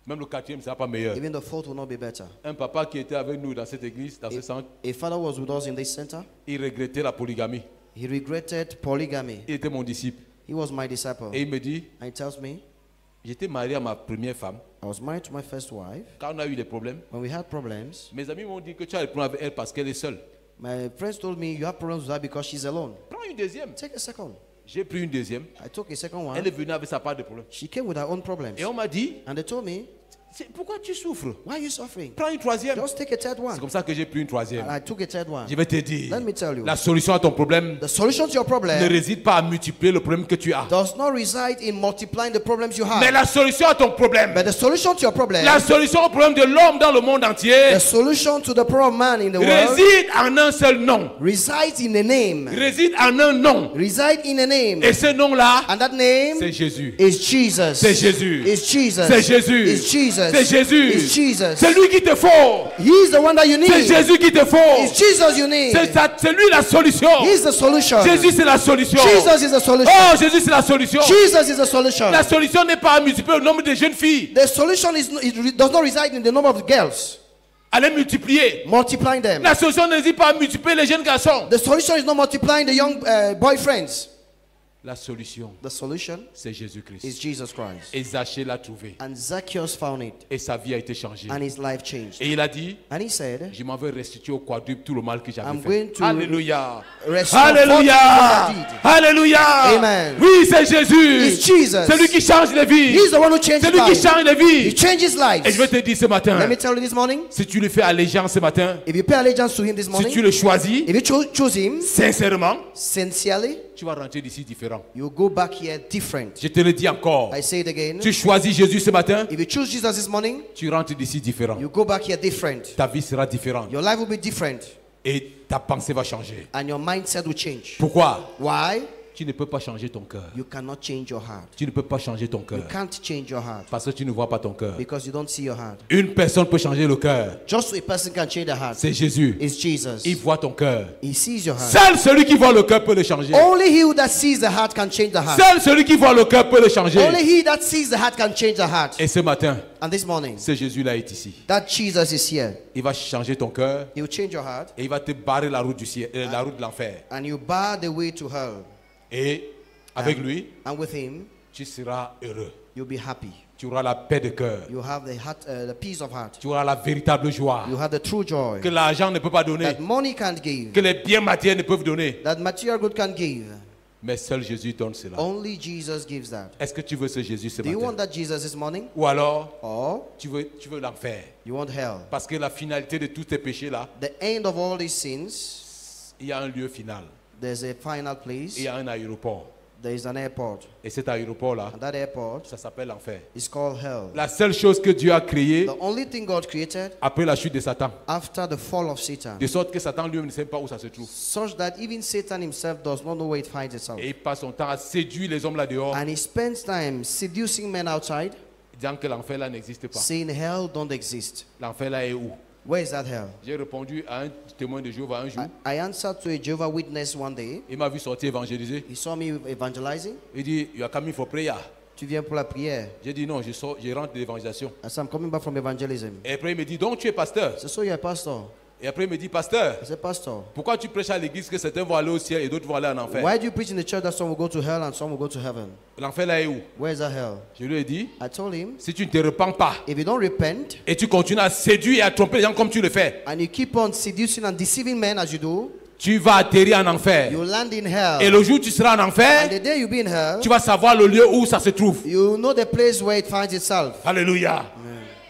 S1: Même le quatrième ne sera pas meilleur.
S2: Even the fourth will not be better.
S1: Un papa qui était avec nous dans cette église, dans ce centre,
S2: A father was with us in this center.
S1: il regrettait la polygamie.
S2: He regretted polygamy.
S1: Il était mon disciple.
S2: He was my disciple.
S1: Et il me dit,
S2: And he tells me,
S1: j'étais marié à ma première femme.
S2: I was married to my first wife.
S1: Quand on a eu des problèmes,
S2: When we had problems,
S1: mes amis m'ont dit que tu as des problèmes avec elle parce qu'elle est seule.
S2: my friends told me, you have problems with her because she's alone.
S1: Prends une deuxième.
S2: Take a second.
S1: J'ai pris une deuxième.
S2: I took a second
S1: Elle est
S2: one.
S1: venue avec sa part de problème.
S2: She came with her own problems.
S1: Et on m'a dit,
S2: And they told me,
S1: pourquoi tu souffres?
S2: why are you suffering?
S1: Prends une troisième.
S2: Just take a third
S1: C'est
S2: one.
S1: comme ça que j'ai pris une troisième.
S2: And I took a third one.
S1: Je vais te dire,
S2: Let me tell you,
S1: la solution à ton problème
S2: the solution to your
S1: ne
S2: problem
S1: réside pas à multiplier le problème que tu as.
S2: does not reside in multiplying the problems you
S1: Mais
S2: have.
S1: la solution à ton problème,
S2: But the solution to your problem,
S1: la solution au problème de l'homme dans le monde entier,
S2: the solution to the problem of man in the world
S1: réside en un seul nom.
S2: resides in a name.
S1: Réside en un nom.
S2: Reside in a name.
S1: Et ce nom-là,
S2: And that name
S1: c'est Jésus.
S2: is Jesus.
S1: C'est Jésus.
S2: Is Jesus.
S1: C'est Jésus.
S2: Is Jesus.
S1: C'est Jésus.
S2: Is Jesus.
S1: C'est lui qui te faut.
S2: He's the one that you
S1: C'est
S2: need.
S1: Jésus qui te faut.
S2: It's Jesus you need.
S1: C'est lui la solution.
S2: He's the solution.
S1: Jésus, c'est la solution.
S2: Jesus is the solution.
S1: Oh, Jésus, c'est la solution.
S2: Jesus is the solution.
S1: La solution n'est pas à multiplier le nombre de jeunes filles.
S2: The solution does not reside in the number of girls.
S1: À les multiplier.
S2: Multiplying them.
S1: La solution ne réside pas à multiplier les jeunes garçons.
S2: The solution is not multiplying the young boyfriends.
S1: La solution,
S2: The solution
S1: c'est Jésus-Christ.
S2: is Jesus Christ.
S1: Et Zachée l'a trouvé.
S2: And Zacchaeus found it.
S1: Et sa vie a été changée.
S2: And his life changed.
S1: Et il a dit,
S2: And he said,
S1: je m'en vais restituer au quadruple tout le mal que j'avais
S2: I'm
S1: fait.
S2: going to
S1: Alléluia.
S2: restore
S1: Alléluia.
S2: 40 what I did.
S1: Alléluia.
S2: Amen.
S1: Oui, c'est Jésus.
S2: It's Jesus.
S1: C'est lui qui change les vies.
S2: He's the one who changes
S1: C'est lui qui
S2: lives.
S1: change les
S2: He
S1: vies.
S2: changes lives.
S1: Et je vais te dire ce matin,
S2: Let me tell you this morning,
S1: si tu lui fais allégeance ce matin,
S2: if you pay allegiance to him this
S1: si
S2: morning,
S1: tu le choisis,
S2: if you choose him
S1: sincèrement,
S2: sincerely,
S1: tu vas rentrer d'ici différent.
S2: you go back here different.
S1: Je te le dis encore.
S2: I say it again.
S1: Tu choisis Jésus ce matin,
S2: If you choose Jesus this morning,
S1: tu rentres d'ici différent.
S2: you go back here different.
S1: Ta vie sera différente.
S2: Your life will be different.
S1: Et ta pensée va changer.
S2: And your mindset will change.
S1: Pourquoi?
S2: Why?
S1: Tu ne peux pas changer ton cœur.
S2: You cannot change your heart.
S1: Tu ne peux pas changer ton
S2: You
S1: cœur.
S2: can't change your heart
S1: Parce que tu ne vois pas ton cœur.
S2: because you don't see your heart.
S1: Une personne peut changer le cœur.
S2: Just a person can change the heart.
S1: C'est Jésus.
S2: It's Jesus.
S1: Il voit ton cœur.
S2: He sees your heart.
S1: Seul celui qui voit le cœur peut le changer.
S2: Only he who that sees the heart can change the heart.
S1: Seul celui qui voit le cœur peut le changer.
S2: Only he that sees the heart can change the heart.
S1: Et ce matin,
S2: And this morning,
S1: ce Jésus-là est ici.
S2: that Jesus is here.
S1: Il va changer ton cœur
S2: He will change your heart
S1: et il va te barrer la route du ciel, la route de l'enfer.
S2: and you bar the way to hell.
S1: Et avec lui,
S2: And with him,
S1: tu seras heureux.
S2: you'll be happy.
S1: Tu auras la paix de cœur.
S2: You have the peace of heart.
S1: Tu auras la véritable joie
S2: You have the true joy
S1: que l'argent ne peut pas donner,
S2: that money can't give,
S1: que les biens matériels ne peuvent donner.
S2: that material good can't give.
S1: Mais seul Jésus donne cela.
S2: Only Jesus gives that.
S1: Est-ce que tu veux ce Jésus ce
S2: Do you want
S1: matin?
S2: that Jesus this morning?
S1: Ou alors,
S2: Or
S1: tu veux l'enfer?
S2: you want hell?
S1: Parce que la finalité de tous tes péchés-là,
S2: The end of all these sins,
S1: il y a un lieu final.
S2: there's a final
S1: Il
S2: place.
S1: y a un aéroport.
S2: There is an airport.
S1: Et cet aéroport-là,
S2: And that airport
S1: ça s'appelle l'enfer.
S2: is called hell.
S1: La seule chose que Dieu a créée
S2: The only thing God created
S1: après la chute de Satan,
S2: after the fall of Satan,
S1: de sorte que Satan lui-même ne sait pas où ça se trouve.
S2: such that even Satan himself does not know where it finds itself.
S1: Et il passe son temps à séduire les hommes là dehors,
S2: And he spends time seducing men outside,
S1: disant que l'enfer là n'existe pas.
S2: saying hell don't exist.
S1: L'enfer là est où?
S2: Where is that hell?
S1: J'ai répondu à un témoin de Jéhovah un jour.
S2: I answered to a Jehovah Witness one day.
S1: Il m'a vu sortir évangéliser.
S2: He saw me evangelizing.
S1: Il dit, you are coming for prayer.
S2: Tu viens pour la prière.
S1: J'ai dit non, je rentre de l'évangélisation.
S2: I said, I'm coming back from evangelism.
S1: Et après il me dit, donc tu es pasteur.
S2: I said, so you're a pastor?
S1: Et après il me dit, pasteur,
S2: I said, pastor,
S1: pourquoi tu prêches à l'église que certains vont aller au ciel et d'autres vont aller en enfer?
S2: why do you preach in the church that some will go to hell and some will go to heaven?
S1: L'enfer là est où?
S2: Where is that hell?
S1: Je lui ai dit,
S2: I told him,
S1: si tu ne te repens pas
S2: if you don't repent
S1: et tu continues à séduire et à tromper les gens comme tu le fais,
S2: and you keep on seducing and deceiving men as you do,
S1: tu vas atterrir en enfer.
S2: you land in hell.
S1: Et le jour où tu seras en
S2: And
S1: enfer,
S2: the day you be in hell,
S1: tu vas savoir le lieu où ça se trouve.
S2: you know the place where it finds itself.
S1: Alléluia.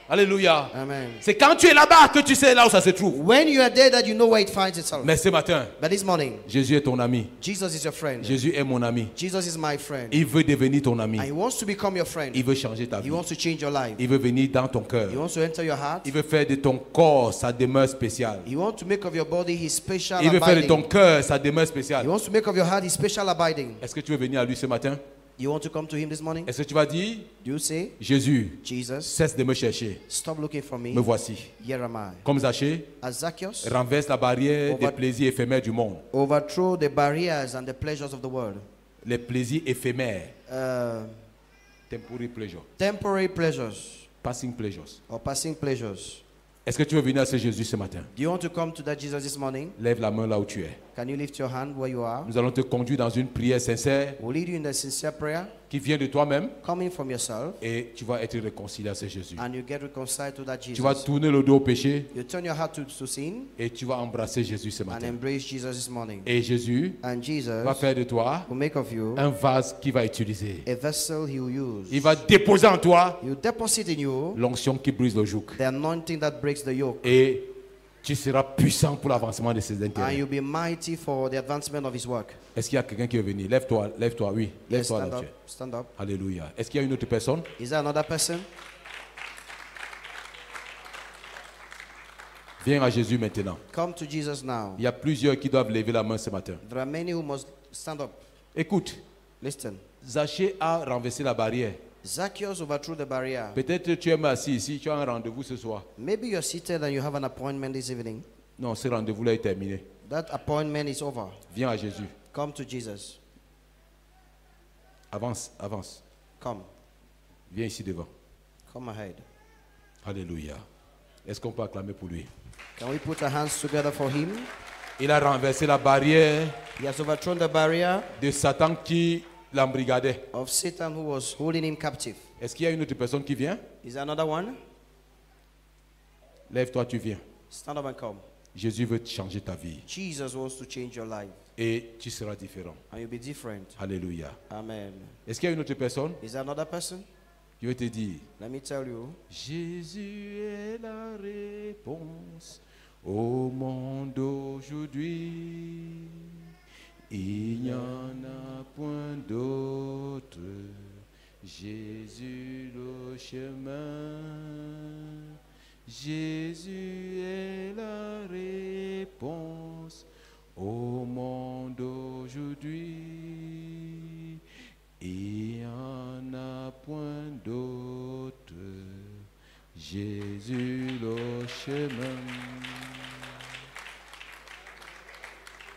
S1: Alléluia.
S2: Amen.
S1: C'est quand tu es là-bas que tu sais là où ça se trouve.
S2: When you are there that you know where it finds itself.
S1: Mais ce matin,
S2: But this morning,
S1: Jésus est ton ami.
S2: Jesus is your friend.
S1: Jésus est mon ami.
S2: Jesus is my friend.
S1: Il veut devenir ton ami.
S2: And he wants to become your friend.
S1: Il veut changer ta
S2: He
S1: vie.
S2: wants to change your life.
S1: Il veut venir dans ton cœur.
S2: He wants to enter your heart.
S1: Il veut faire de ton corps sa demeure spéciale.
S2: He wants to make of your body his special
S1: Il veut faire de
S2: abiding.
S1: ton cœur sa demeure
S2: He
S1: spéciale.
S2: wants to make of your heart his special abiding.
S1: Est-ce que tu veux venir à lui ce matin?
S2: You want to come to him this morning?
S1: Est-ce que tu vas dire,
S2: Do you say,
S1: Jésus,
S2: Jesus,
S1: cesse de me chercher.
S2: stop looking for me.
S1: Me voici.
S2: Here am I.
S1: Comme Zachée,
S2: As Zacchaeus,
S1: renverse la barrière
S2: On
S1: des
S2: va-
S1: plaisirs éphémères du monde.
S2: overthrow the barriers and the pleasures of the world.
S1: Les plaisirs éphémères.
S2: Uh,
S1: Temporary pleasure.
S2: temporary pleasures
S1: Passing pleasures.
S2: or passing pleasures.
S1: Est-ce que tu veux venir à ce Jésus ce matin?
S2: Do you want to come to that Jesus this morning?
S1: Lève la main là où tu es.
S2: Can you lift your hand where you are?
S1: Nous allons te conduire dans une prière sincère
S2: We'll lead you in a sincere prayer,
S1: qui vient de toi-même
S2: coming from yourself,
S1: et tu vas être réconcilié à ce Jésus.
S2: and you get reconciled to that
S1: Tu vas
S2: Jesus.
S1: tourner le dos au péché
S2: You turn your heart to sin
S1: et tu vas embrasser Jésus ce
S2: and
S1: matin.
S2: embrace Jesus this morning.
S1: Et Jésus
S2: And Jesus
S1: va faire de toi
S2: will make of you
S1: un vase qu'il va utiliser.
S2: a vessel he will use.
S1: Il va déposer en toi
S2: You deposit in you
S1: l'onction qui brise le joug.
S2: the anointing that breaks the yoke,
S1: Et tu seras puissant pour l'avancement de ses
S2: and
S1: intérêts.
S2: you'll be mighty for the advancement of his work.
S1: Est-ce qu'il y a quelqu'un qui veut venir? Lève-toi, lève-toi, oui.
S2: Yes,
S1: Lève-toi
S2: stand
S1: là
S2: up.
S1: tu es.
S2: Stand up.
S1: Alléluia. Est-ce qu'il y a une autre personne?
S2: Is there another person?
S1: Viens à Jésus maintenant.
S2: Come to Jesus now.
S1: Il y a plusieurs qui doivent lever la main ce matin.
S2: There are many who must stand up.
S1: Écoute,
S2: Listen.
S1: Zachée a renversé la barrière.
S2: Zacchaeus overthrew the barrier.
S1: Peut-être que tu es assis ici, tu as un rendez-vous ce soir.
S2: Maybe you're seated and you have an appointment this evening.
S1: Non, ce rendez-vous-là est terminé.
S2: That appointment is over.
S1: Viens à Jésus.
S2: Come to Jesus.
S1: Avance, avance.
S2: Come.
S1: Viens ici devant.
S2: Come ahead.
S1: Alléluia. Est-ce qu'on peut acclamer pour lui?
S2: Can we put our hands together for him?
S1: Il a renversé la barrière
S2: He has overthrown the barrier
S1: de Satan qui l'embrigadait.
S2: of Satan who was holding him captive.
S1: Est-ce qu'il y a une autre personne qui vient?
S2: Is there another one?
S1: Lève-toi, tu viens.
S2: Stand up and come.
S1: Jésus veut changer ta vie
S2: Jesus wants to change your life,
S1: et tu seras différent.
S2: and you'll be different.
S1: Alléluia.
S2: Amen.
S1: Est-ce qu'il y a une autre personne
S2: Is there another person?
S1: qui veut te dire,
S2: Let me tell you.
S1: Jésus est la réponse au monde d'aujourd'hui. Il n'y en a point d'autre. Jésus le chemin. Jésus est la réponse au monde d'aujourd'hui. Jésus le chemin.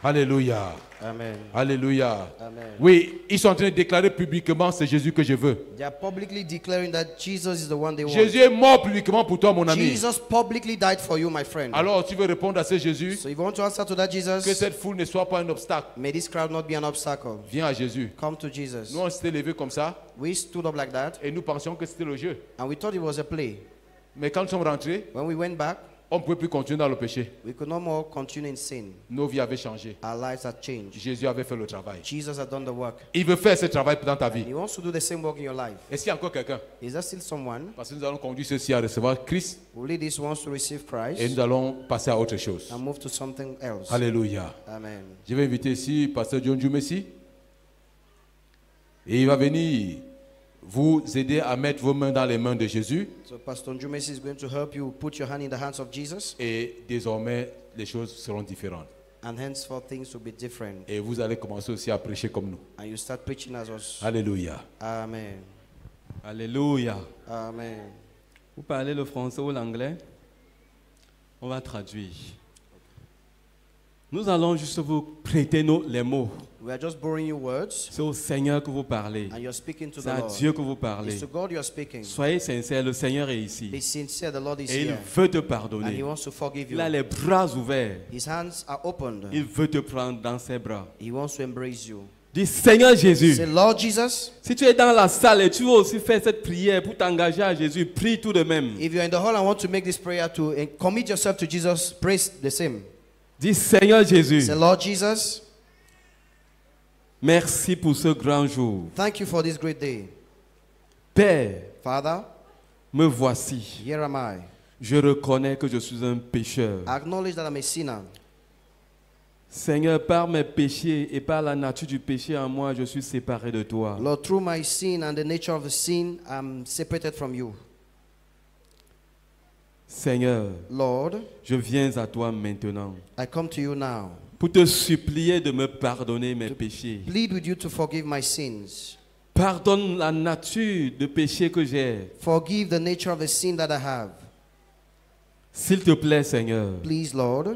S1: Alléluia.
S2: Amen.
S1: Alléluia.
S2: Amen.
S1: Oui, ils sont en train de déclarer publiquement, c'est Jésus que je veux.
S2: They are publicly declaring that Jesus is the one they want.
S1: Jésus est mort publiquement pour toi, mon ami.
S2: Jesus publicly died for you, my friend.
S1: Alors, tu veux répondre à ce Jésus?
S2: So if you want to answer to that
S1: Que
S2: Jesus,
S1: cette foule ne soit pas un obstacle.
S2: may this crowd not be an obstacle.
S1: Viens à Jésus.
S2: Come to Jesus.
S1: Nous, on s'était levés comme ça
S2: We stood up like that,
S1: et nous pensions que c'était le jeu.
S2: and we thought it was a play.
S1: Mais quand nous sommes rentrés,
S2: When we went back,
S1: on ne pouvait plus continuer dans le péché.
S2: we could no more continue in sin.
S1: Nos vies avaient changé.
S2: Our lives had changed.
S1: Jésus avait fait le travail.
S2: Jesus had done the work.
S1: Il veut faire ce travail dans ta vie.
S2: He wants to do the same work in your life.
S1: Est-ce qu'il y a encore quelqu'un?
S2: Is there still someone
S1: Parce que nous allons conduire ceux-ci à recevoir Christ
S2: who lead this wants to receive
S1: et
S2: Christ
S1: nous allons passer à autre chose.
S2: and move to something else?
S1: Alléluia.
S2: Amen.
S1: Je vais inviter ici Pasteur John Messi. Et il va venir vous aider à mettre vos mains dans les mains de Jésus.
S2: So Pastor Njumesi is going to help you put your hand in the hands of Jesus,
S1: Et désormais, les choses seront différentes.
S2: and henceforth things will be different.
S1: Et vous allez commencer aussi à prêcher comme nous.
S2: And you start preaching as us.
S1: Alléluia.
S2: Amen.
S3: Alléluia.
S2: Amen.
S3: Vous parlez le français ou l'anglais? On va traduire. Nous allons juste vous prêter les mots.
S2: We are just borrowing you words,
S3: C'est au Seigneur que vous parlez.
S2: and you're speaking to
S3: C'est
S2: the
S3: à
S2: Lord.
S3: Dieu que vous parlez.
S2: It's to God you're speaking.
S3: Soyez sincères, le Seigneur est
S2: Be
S3: ici.
S2: sincere, the Lord is
S3: Et il
S2: here,
S3: veut te
S2: and He
S3: pardonner.
S2: wants to forgive
S3: Il a
S2: you.
S3: les bras ouverts.
S2: His hands are opened.
S3: Il veut te prendre dans ses bras.
S2: He wants to embrace you.
S3: Dis Seigneur Jésus.
S2: Say, Lord Jesus,
S3: Si tu es dans la salle et tu veux aussi faire cette prière pour t'engager à Jésus, prie tout de même.
S2: if you're in the hall and want to make this prayer to commit yourself to Jesus, pray the same.
S3: Dis Seigneur Jésus.
S2: Say, Lord Jesus,
S3: Merci pour ce grand jour.
S2: thank you for this great day.
S3: Père,
S2: Father,
S3: me voici.
S2: here am I.
S3: Je reconnais que je suis un pécheur.
S2: I acknowledge that I'm a sinner.
S3: Seigneur, par mes péchés et par la nature du péché en moi, je suis séparé de toi.
S2: Lord, through my sin and the nature of the sin, I'm separated from you.
S3: Seigneur,
S2: Lord,
S3: je viens à toi maintenant
S2: I come to you now.
S3: pour te supplier de me pardonner mes péchés.
S2: Plead with you to forgive my sins.
S3: Pardonne la nature de péché que j'ai.
S2: Forgive the nature of the sin that I have.
S3: S'il te plaît, Seigneur,
S2: Please, Lord,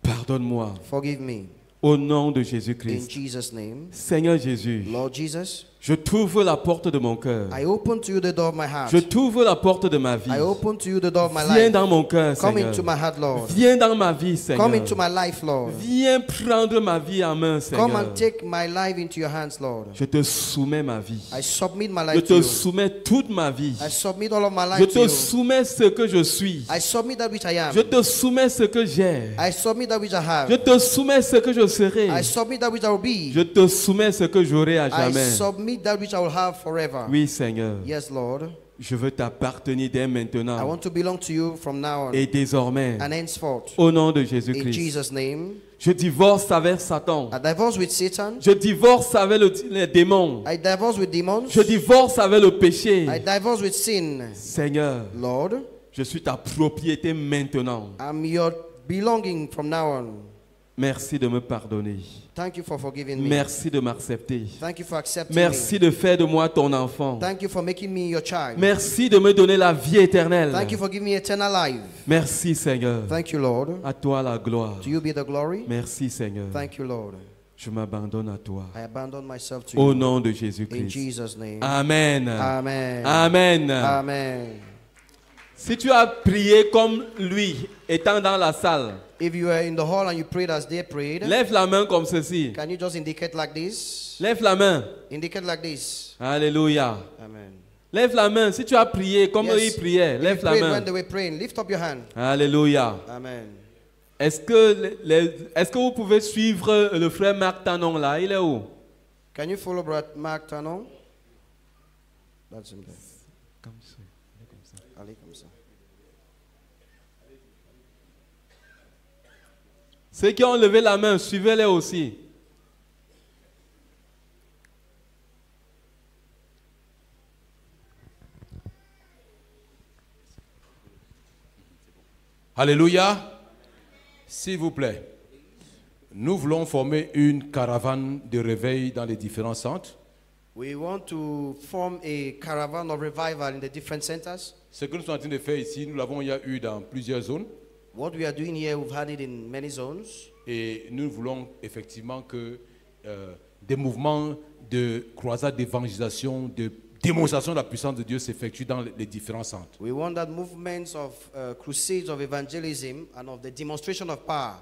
S3: pardonne-moi
S2: forgive me.
S3: au nom de
S2: In
S3: Jésus-Christ.
S2: Jesus' name.
S3: Seigneur Jésus,
S2: Lord Jesus,
S3: je t'ouvre la porte de mon cœur.
S2: I open to you the door of my heart.
S3: Je t'ouvre la porte de ma vie.
S2: I open to you the door of my
S3: Viens
S2: life.
S3: dans mon cœur,
S2: Come
S3: Seigneur.
S2: into my heart, Lord.
S3: Viens dans ma vie, Seigneur.
S2: Come into my life, Lord.
S3: Viens prendre ma vie en main,
S2: Come
S3: Seigneur.
S2: and take my life into your hands, Lord.
S3: Je te soumets ma vie.
S2: I submit my
S3: Je
S2: life to
S3: te
S2: you.
S3: soumets toute ma vie.
S2: I submit all of my
S3: Je
S2: life to
S3: te
S2: you.
S3: soumets ce que je suis.
S2: I submit that which I am.
S3: Je te soumets ce que j'ai.
S2: I submit that which I have.
S3: Je te soumets ce que je serai.
S2: I submit that which I will be.
S3: Je te soumets ce que j'aurai à
S2: I
S3: jamais.
S2: submit that which I will have forever.
S3: Oui, Seigneur.
S2: Yes, Lord.
S3: Je veux t'appartenir dès
S2: I
S3: maintenant
S2: want to belong to you from now on
S3: et désormais.
S2: and henceforth.
S3: Au nom de
S2: In
S3: Jésus-Christ.
S2: Jesus' name.
S3: Je divorce avec Satan.
S2: I divorce with Satan.
S3: Je divorce avec les démons.
S2: I divorce with demons.
S3: Je divorce avec le péché.
S2: I divorce with sin.
S3: Seigneur,
S2: Lord,
S3: je suis ta propriété maintenant.
S2: I'm your belonging from now on.
S3: Merci de me pardonner.
S2: Thank you for forgiving me.
S3: Merci de m'accepter.
S2: Thank you for accepting
S3: Merci
S2: me.
S3: de faire de moi ton enfant.
S2: Thank you for making me your child.
S3: Merci de me donner la vie éternelle.
S2: Thank you for giving me eternal life.
S3: Merci Seigneur.
S2: Thank you, Lord.
S3: À toi la gloire.
S2: To you be the glory.
S3: Merci Seigneur.
S2: Thank you, Lord.
S3: Je m'abandonne à toi.
S2: I abandon myself to
S3: Au
S2: you.
S3: nom de
S2: In
S3: Jésus-Christ.
S2: Jesus' name.
S3: Amen.
S2: Amen.
S3: Amen.
S2: Amen.
S3: Si tu as prié comme lui, étant dans la salle,
S2: If you are in the hall and you prayed as they prayed,
S3: lève la main comme ceci.
S2: can you just indicate like this?
S3: Lève la main.
S2: Indicate like this.
S3: Alléluia.
S2: Amen.
S3: Lève la main. Si tu as prié comme eux,
S2: Yes.
S3: ils priaient,
S2: If
S3: lève
S2: you
S3: la
S2: prayed
S3: main.
S2: when they were praying, lift up your hand.
S3: Alléluia.
S2: Amen.
S3: Est-ce que vous pouvez suivre le frère Marc Tanon là? Il est où?
S2: Can you follow Brother Mark Tanon? That's him there.
S3: Comme ça.
S2: Allez comme ça.
S3: Ceux qui ont levé la main, suivez-les aussi.
S1: Alléluia. S'il vous plaît, nous voulons former une caravane de réveil dans les différents centres.
S2: We want to form a caravan of revival in the different centers.
S1: Ce que nous sommes en train de faire ici, nous l'avons eu dans plusieurs zones.
S2: What we are doing here, we've had it in many zones.
S1: Et nous voulons effectivement que des mouvements de croisade d'évangélisation, de démonstration de la puissance de Dieu s'effectuent dans les différents centres.
S2: We want that movements of crusades of evangelism and of the demonstration of power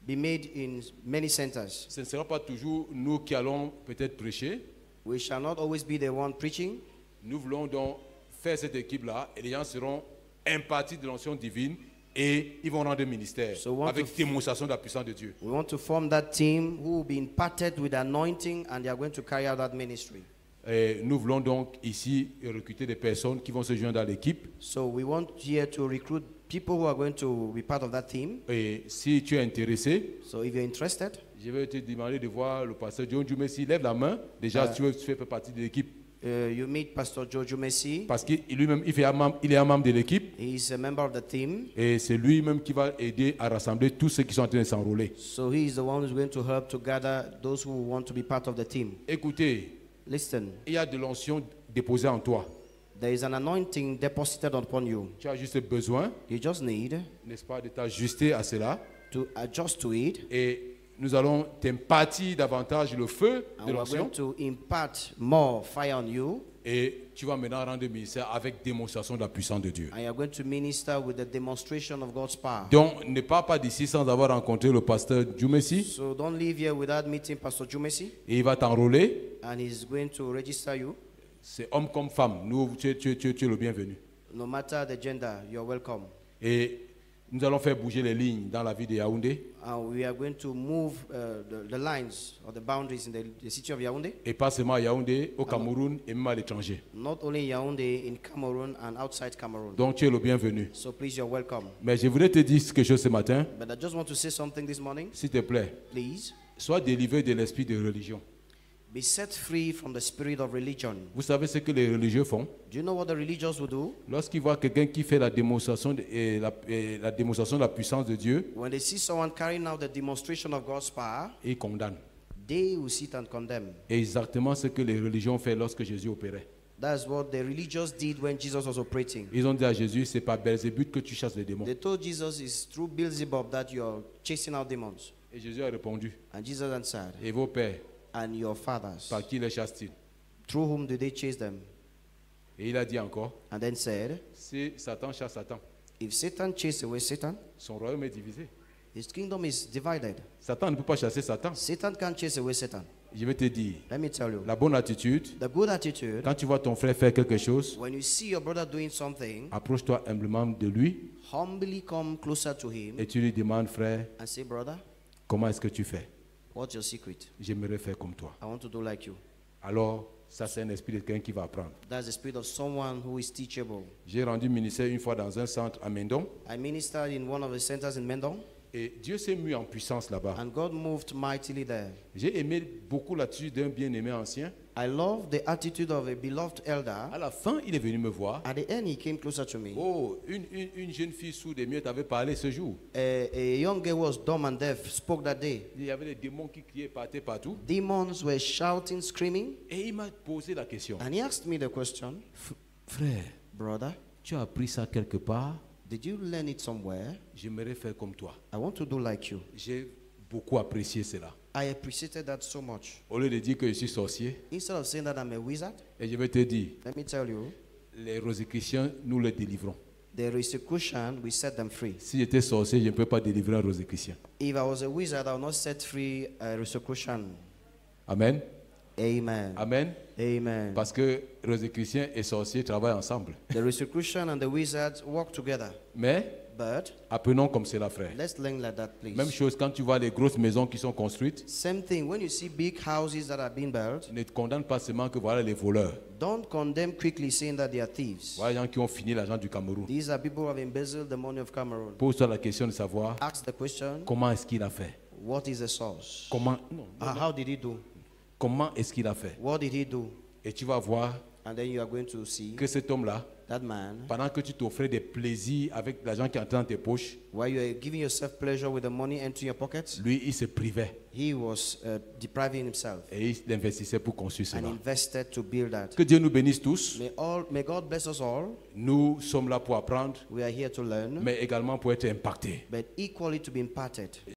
S2: be made in many centers.
S1: Ce ne sera pas toujours nous qui allons peut-être prêcher.
S2: We shall not always be the one preaching.
S1: Nous voulons donc faire cette équipe-là et les gens seront impartis de l'onction divine et ils vont rendre ministère
S2: So we want
S1: avec
S2: to
S1: démonstration de la puissance de Dieu.
S2: We want to form that team who will be imparted with anointing and they are going to carry out that ministry.
S1: Et nous voulons donc ici recruter des personnes qui vont se joindre à l'équipe.
S2: So we want here to recruit people who are going to be part of that team.
S1: Et si tu es intéressé,
S2: So if you're interested,
S1: je vais te demander de voir le pasteur John Jumesi. Lève la main. Déjà, tu fais partie de l'équipe.
S2: you meet Pastor Jojo Messi.
S1: Parce qu'il lui-même, il est un membre de l'équipe.
S2: He's a member of the team.
S1: Et c'est lui-même qui va aider à rassembler tous ceux qui sont en train de s'enrôler.
S2: So he is the one who's going to help to gather those who want to be part of the team.
S1: Écoutez,
S2: Listen,
S1: il y a de l'onction déposée en toi.
S2: there is an anointing deposited upon you.
S1: Tu as juste besoin,
S2: You just need
S1: n'est-ce pas, de t'ajuster à cela.
S2: to adjust to it.
S1: Et nous allons t'impartir davantage le feu
S2: And
S1: de
S2: we're going
S1: l'onction.
S2: to impart more fire on you.
S1: Et tu vas maintenant rendre ministère avec démonstration de la puissance de Dieu.
S2: And you're going to minister with the demonstration of God's power.
S1: Donc, ne pars pas d'ici sans avoir rencontré le pasteur Jumesi.
S2: So don't leave here without meeting Pastor Jumesi.
S1: Et il va t'enrôler.
S2: And he's going to register you.
S1: C'est homme comme femme. Nous, tu es le bienvenu.
S2: No matter the gender, you're welcome.
S1: Et nous allons faire bouger les lignes dans la ville de Yaoundé.
S2: And we are going to move the lines or the boundaries in the city of Yaoundé.
S1: Et pas seulement à Yaoundé, au Cameroun et même à l'étranger.
S2: Not only in Yaoundé, in Cameroon and outside Cameroon.
S1: Donc tu es le bienvenu.
S2: So please, you're welcome.
S1: Mais je voudrais te dire quelque chose ce matin.
S2: But I just want to say something this morning.
S1: S'il te plaît,
S2: Please,
S1: sois délivré de l'esprit de religion.
S2: be set free from the spirit of religion.
S1: Vous savez ce que les religieux font?
S2: Do you know what the religious will do?
S1: Lorsqu'ils voient quelqu'un qui fait la démonstration la démonstration de la puissance de Dieu,
S2: When they see someone carrying out the demonstration of God's power,
S1: ils condamnent.
S2: they will sit and condemn.
S1: Et exactement ce que les religions ont fait lorsque Jésus opérait.
S2: That's what the religious did when Jesus was operating.
S1: Ils ont dit à Jésus, c'est par Belzébuth que tu chasses les démons.
S2: They told Jesus it's through Beelzebub that you're chasing out demons.
S1: Et Jésus a répondu,
S2: And Jesus answered,
S1: et vos pères,
S2: and your fathers,
S1: par qui les chassent-ils?
S2: through whom did they chase them?
S1: Et il a dit encore,
S2: And then said,
S1: si Satan chasse Satan,
S2: if Satan chased away Satan,
S1: son royaume est divisé.
S2: his kingdom is divided.
S1: Satan ne peut pas chasser Satan.
S2: Satan can't chase away Satan.
S1: Je vais te dire,
S2: Let me tell you,
S1: la bonne attitude,
S2: the good attitude,
S1: quand tu vois ton frère faire quelque chose,
S2: when you see your brother doing something,
S1: approche-toi humblement de lui
S2: humbly come closer to him
S1: et tu lui demandes, frère,
S2: and say, brother,
S1: comment est-ce que tu fais?
S2: what's your secret?
S1: J'aimerais faire comme toi.
S2: I want to do like you.
S1: Alors, ça c'est un esprit de quelqu'un qui va apprendre.
S2: That's the spirit of someone who is teachable.
S1: J'ai rendu ministère une fois dans un centre à Mendon
S2: I ministered in one of the centers in Mendon,
S1: et Dieu s'est mis en puissance là-bas.
S2: and God moved mightily there.
S1: J'ai aimé beaucoup l'attitude d'un bien-aimé ancien.
S2: I love the attitude of a beloved elder.
S1: À la fin, il est venu me voir.
S2: At the end, he came closer to me.
S1: Oh, une jeune fille sourde et muette avait parlé ce jour.
S2: A young girl was dumb and deaf, spoke that day.
S1: Il y avait des démons qui criaient partout.
S2: Demons were shouting, screaming,
S1: Et il m'a posé la question.
S2: and he asked me the question,
S1: Frère,
S2: brother,
S1: tu as appris ça quelque part?
S2: did you learn it somewhere?
S1: J'aimerais faire comme toi.
S2: I want to do like you.
S1: J'ai beaucoup apprécié cela.
S2: I appreciated that so much.
S1: Au lieu de dire que je suis sorcier,
S2: Instead of saying that I'm a wizard,
S1: et je vais te dire,
S2: let me tell you,
S1: les Rosicruciens, nous les délivrons.
S2: the Rosicrucian, we set them free.
S1: Si j'étais sorcier, je ne peux pas délivrer un Rosicrucien.
S2: If I was a wizard, I would not set free a Rosicrucian.
S1: Amen.
S2: Amen.
S1: Amen.
S2: Amen.
S1: Parce que Rosicruciens et sorciers travaillent ensemble.
S2: The Rosicrucian and the wizards work together.
S1: Mais
S2: But
S1: apprenons comme cela, frère.
S2: let's learn like that, please.
S1: Même chose quand tu vois les grosses maisons qui sont construites,
S2: Same thing, when you see big houses that are being built,
S1: ne te condamne pas seulement que voilà les voleurs.
S2: don't condemn quickly saying that they are thieves.
S1: Voilà les gens qui ont fini l'argent du Cameroun.
S2: These are people who have embezzled the money of Cameroon.
S1: Pose-toi la question de savoir
S2: Ask the question,
S1: comment est-ce qu'il a fait.
S2: what is the source?
S1: Comment, non,
S2: How did he do?
S1: comment est-ce qu'il a fait.
S2: What did he do?
S1: Et tu vas voir
S2: And then you are going to see
S1: que cet homme-là
S2: that man,
S1: pendant que tu t'offrais des plaisirs avec l'argent qui entrait dans tes poches,
S2: while you are giving yourself pleasure with the money entering your pockets,
S1: lui, il se privait
S2: he was depriving himself
S1: et il investissait pour construire
S2: and
S1: cela.
S2: invested to build that.
S1: Que Dieu nous bénisse tous.
S2: May God bless us all.
S1: Nous sommes là pour apprendre,
S2: We are here to learn,
S1: mais également pour être impactés.
S2: but equally to be imparted.